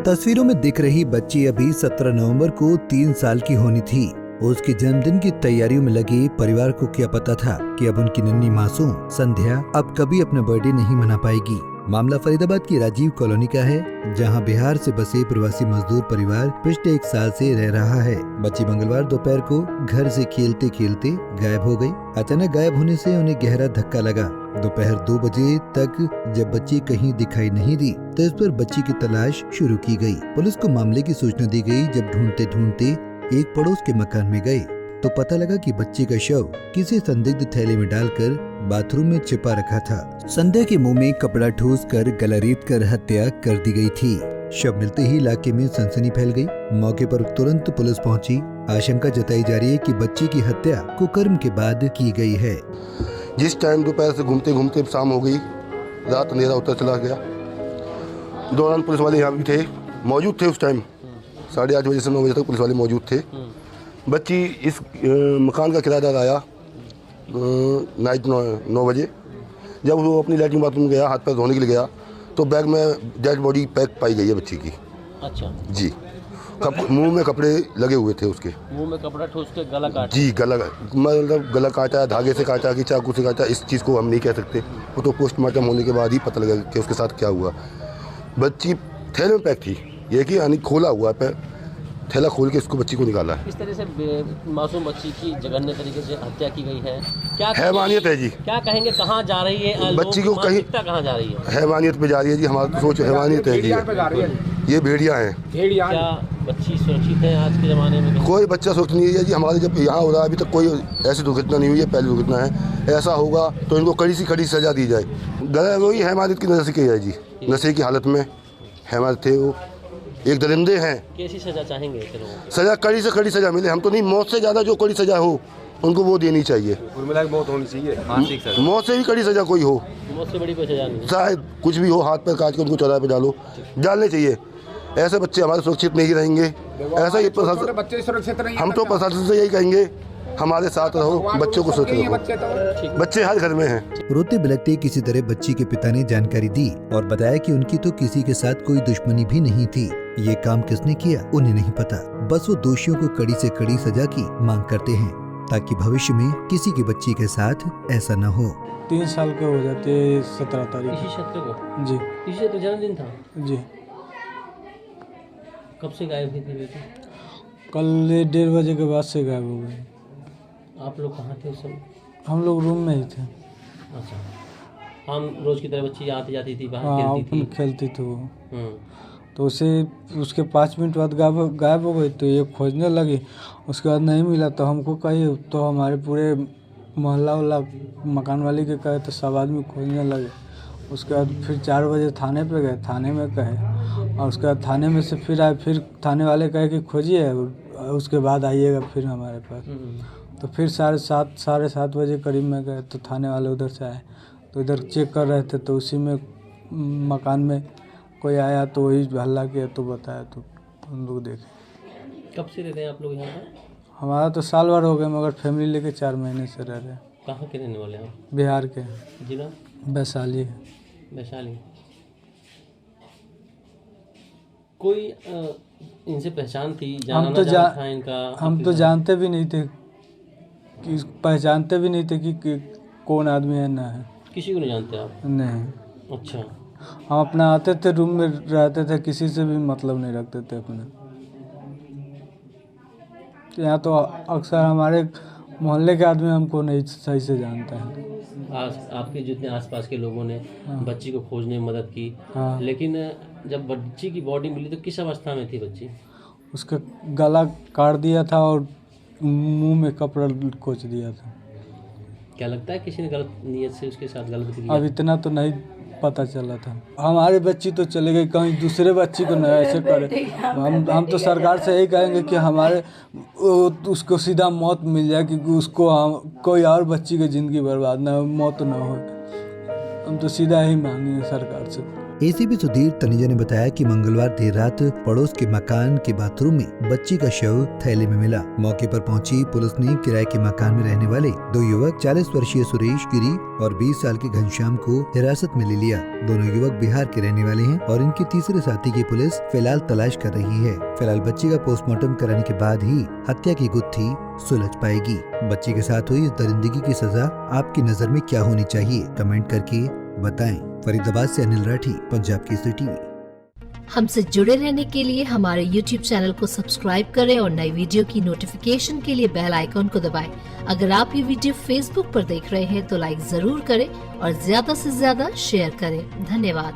तस्वीरों में दिख रही बच्ची अभी 17 नवंबर को 3 साल की होनी थी। उसके जन्मदिन की तैयारियों में लगे परिवार को क्या पता था कि अब उनकी नन्ही मासूम संध्या अब कभी अपना बर्थडे नहीं मना पाएगी। मामला फरीदाबाद की राजीव कॉलोनी का है, जहां बिहार से बसे प्रवासी मजदूर परिवार पिछले 1 साल से रह रहा है। बच्ची मंगलवार दोपहर को घर से खेलते खेलते गायब हो गई। अचानक गायब होने से उन्हें गहरा धक्का लगा। दोपहर 2 बजे तक जब बच्ची कहीं दिखाई नहीं दी तो इस पर बच्ची की तलाश शुरू की गई। पुलिस को मामले की सूचना दी गई। जब ढूंढते ढूंढते एक पड़ोस के मकान में गए तो पता लगा कि बच्ची का शव किसी संदिग्ध थैले में डालकर बाथरूम में छिपा रखा था। संध्या के मुंह में कपड़ा ठूस कर गला रेत कर हत्या कर दी गई थी। शव मिलते ही इलाके में सनसनी फैल गई। मौके पर तुरंत पुलिस पहुंची। आशंका जताई जा रही है कि बच्ची की हत्या कुकर्म के बाद की गई है। जिस टाइम दोपहर से घूमते घूमते शाम हो गई, रात अंधेरा होता चला गया। दौरान पुलिस वाले यहाँ भी थे, मौजूद थे। उस टाइम 8:30 बजे से 9 बजे तक पुलिस वाले मौजूद थे। बच्ची इस मकान का किराएदार आया नाइट 9 बजे। जब वो अपनी लैट्रिन बाथरूम गया, हाथ पैर धोने के लिए गया, तो बैग में डेड बॉडी पैक पाई गई है बच्ची की। अच्छा जी, मुंह में कपड़े लगे हुए थे उसके। मुंह में कपड़ा ठूस के गला काटा? जी, मतलब गला काटा है, धागे से काटा कि चाकू से काटा, इस चीज़ को हम नहीं कह सकते। वो तो पोस्टमार्टम होने के बाद ही पता लगा कि उसके साथ क्या हुआ। बच्ची थैले में पैक थी, ये कि यानी खोला हुआ है, थैला खोल के इसको बच्ची को निकाला है। इस तरह से मासूम बच्ची की जघन्य तरीके से हत्या की गई है। क्या हैवानियत है जी। क्या कहेंगे, कहाँ जा रही है बच्ची को? कहीं कहाँ जा रही है? हैवानियत पे जा रही है जी। हमारी सोच हैवानियत है जी। ये भेड़िया हैं। क्या बच्ची सुरक्षित है आज के ज़माने में? कोई बच्चा सुरक्षित नहीं है जी। हमारे जब यहाँ हो रहा है, अभी तक कोई ऐसी दुर्घटना नहीं हुई है, पहली दुर्घटना है। ऐसा होगा तो इनको कड़ी से कड़ी सजा दी जाए। गलत वही हैवानियत की नजर से की जाए जी। नशे की हालत में हैवानियत थे, वो एक दरिंदे हैं। कैसी सजा चाहेंगे? सजा कड़ी से कड़ी सजा मिले। हम तो नहीं, मौत से ज़्यादा जो कड़ी सजा हो उनको वो देनी चाहिए। मौत होनी चाहिए, मौत से भी कड़ी सजा कोई हो, मौत से बड़ी कोई सजा नहीं। शायद कुछ भी हो, हाथ पैर काट के उनको चौराहे पे डालने चाहिए। ऐसे बच्चे हमारे सुरक्षित नहीं रहेंगे। ऐसा ही बच्चे सुरक्षित नहीं। हम तो प्रशासन से यही कहेंगे, हमारे साथ रहो, बच्चों को सुरक्षित रहो। बच्चे हर घर में हैं। रोते बिलखते किसी तरह बच्ची के पिता ने जानकारी दी और बताया कि उनकी तो किसी के साथ कोई दुश्मनी भी नहीं थी। ये काम किसने किया उन्हें नहीं पता। बस वो दोषियों को कड़ी से कड़ी सजा की मांग करते हैं ताकि भविष्य में किसी की बच्ची के साथ ऐसा न हो। 3 साल के हो जाते 17 तारीख। इसी क्षेत्र को? जी, इसी तो जन्मदिन था जी। कब से गायब हुई थी बेटी? कल 1:30 बजे के बाद से गायब हो गई। आप लोग कहाँ थे उस समय? हम लोग रूम में ही थे। अच्छा, हम रोज की तरह बच्ची आती जाती थी, बाहर हाँ, खेलती थी वो। तो उसे उसके 5 मिनट बाद गायब हो गई। तो ये खोजने लगी, उसके बाद नहीं मिला तो हमको कही, तो हमारे पूरे मोहल्ला वाला मकान वाले के कहे तो सब आदमी खोजने लगे। उसके बाद फिर 4 बजे थाने पे गए, थाने में कहे, और उसके बाद थाने में से फिर आए, फिर थाने वाले कहे कि खोजिए, उसके बाद आइएगा फिर हमारे पास। तो फिर 7:30 बजे करीब में गए तो थाने वाले उधर से आए, तो इधर चेक कर रहे थे। तो उसी में मकान में कोई आया तो वही हल्ला किया तो बताया, तो हम लोग देखे। कब से रहते हैं आप लोग यहाँ पर? हमारा तो साल भर हो गए, मगर फैमिली लेके 4 महीने से रह रहे हैं। कहाँ के रहने वाले हैं? बिहार के। जिला? वैशाली। वैशाली। कोई इनसे पहचान थी? हम तो जानते भी नहीं थे कि पहचानते भी नहीं थे कि कौन आदमी है ना है। किसी को नहीं जानते आप? नहीं। अच्छा। हम अपना आते थे, रूम में रहते थे, किसी से भी मतलब नहीं रखते थे अपने। यहाँ तो अक्सर हमारे मोहल्ले के आदमी हमको नहीं सही से जानते हैं। आपके जितने आसपास के लोगों ने बच्ची को खोजने में मदद की। हाँ। लेकिन जब बच्ची की बॉडी मिली तो किस अवस्था में थी बच्ची? उसका गला काट दिया था और मुंह में कपड़ा कोच दिया था। क्या लगता है किसी ने गलत नियत से उसके साथ गलत किया? अब इतना तो नहीं पता चला था। हमारी बच्ची तो चले गई, कहीं दूसरे बच्ची को न ऐसे करे। हम तो सरकार से यही कहेंगे कि हमारे उसको सीधा मौत मिल जाए, क्योंकि उसको कोई और बच्ची की ज़िंदगी बर्बाद ना हो, मौत ना हो। हम तो सीधा ही मांगेंगे सरकार से। एसीपी सुधीर तनेजा ने बताया कि मंगलवार देर रात पड़ोस के मकान के बाथरूम में बच्ची का शव थैले में मिला। मौके पर पहुंची पुलिस ने किराए के मकान में रहने वाले 2 युवक 40 वर्षीय सुरेश गिरी और 20 साल के घनश्याम को हिरासत में ले लिया। दोनों युवक बिहार के रहने वाले हैं और इनके तीसरे साथी की पुलिस फिलहाल तलाश कर रही है। फिलहाल बच्ची का पोस्टमार्टम कराने के बाद ही हत्या की गुत्थी सुलझ पाएगी। बच्ची के साथ हुई इस दरिंदगी की सजा आपकी नजर में क्या होनी चाहिए, कमेंट करके बताएं। फरीदाबाद से अनिल राठी, पंजाब केसरी टीवी। हमसे जुड़े रहने के लिए हमारे YouTube चैनल को सब्सक्राइब करें और नई वीडियो की नोटिफिकेशन के लिए बेल आइकॉन को दबाएं। अगर आप ये वीडियो Facebook पर देख रहे हैं तो लाइक जरूर करें और ज्यादा से ज्यादा शेयर करें। धन्यवाद।